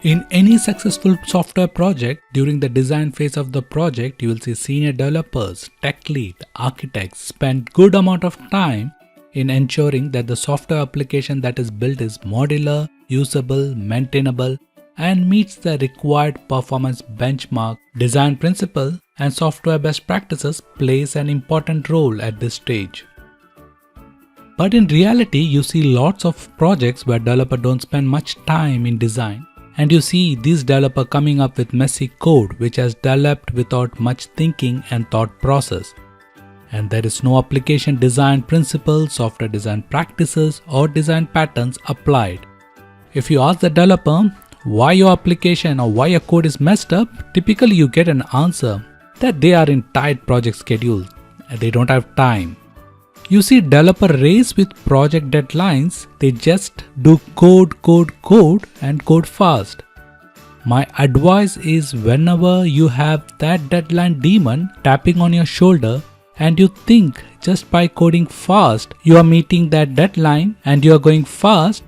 In any successful software project, during the design phase of the project, you will see senior developers, tech lead, architects spend good amount of time in ensuring that the software application that is built is modular, usable, maintainable, and meets the required performance benchmark. Design principle and software best practices plays an important role at this stage. But in reality, you see lots of projects where developers don't spend much time in design. And you see these developers coming up with messy code which has developed without much thinking and thought process. And there is no application design principles, software design practices, or design patterns applied. If you ask the developer why your application or why your code is messed up, typically you get an answer that they are in tight project schedule and they don't have time. You see developer race with project deadlines, they just do code and code fast. My advice is whenever you have that deadline demon tapping on your shoulder and you think just by coding fast you are meeting that deadline and you are going fast,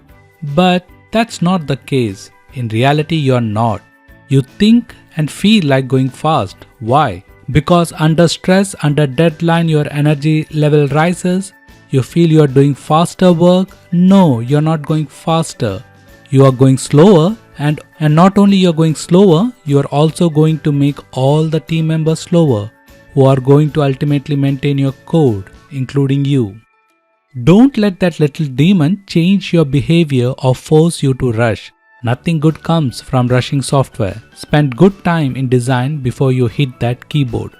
but that's not the case. In reality you are not. You think and feel like going fast. Why? Because under stress, under deadline, your energy level rises, you feel you are doing faster work. No, you are not going faster. You are going slower, and not only you are going slower, you are also going to make all the team members slower who are going to ultimately maintain your code, including you. Don't let that little demon change your behavior or force you to rush. Nothing good comes from rushing software. Spend good time in design before you hit that keyboard.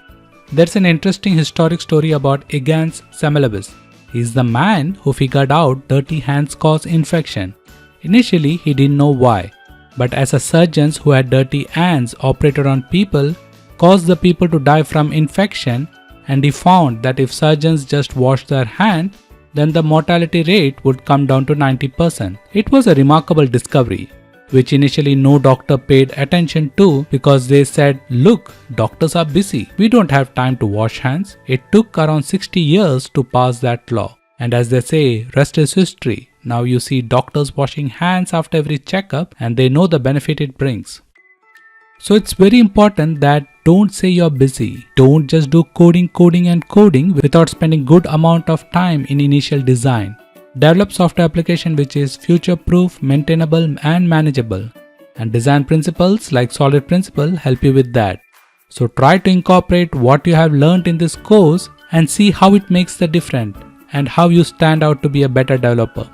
There's an interesting historic story about Eganes Samuelabis. He's the man who figured out dirty hands cause infection. Initially, he didn't know why, but as a surgeon who had dirty hands operated on people caused the people to die from infection, and he found that if surgeons just washed their hand, then the mortality rate would come down to 90%. It was a remarkable discovery, which initially no doctor paid attention to because they said, look, doctors are busy. We don't have time to wash hands. It took around 60 years to pass that law. And as they say, rest is history. Now you see doctors washing hands after every checkup and they know the benefit it brings. So it's very important that don't say you're busy. Don't just do coding without spending good amount of time in initial design. Develop software application which is future-proof, maintainable and manageable. And design principles like Solid Principle help you with that. So try to incorporate what you have learned in this course and see how it makes the difference and how you stand out to be a better developer.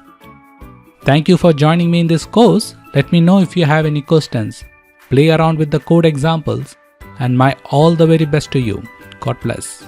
Thank you for joining me in this course. Let me know if you have any questions. Play around with the code examples and my all the very best to you. God bless.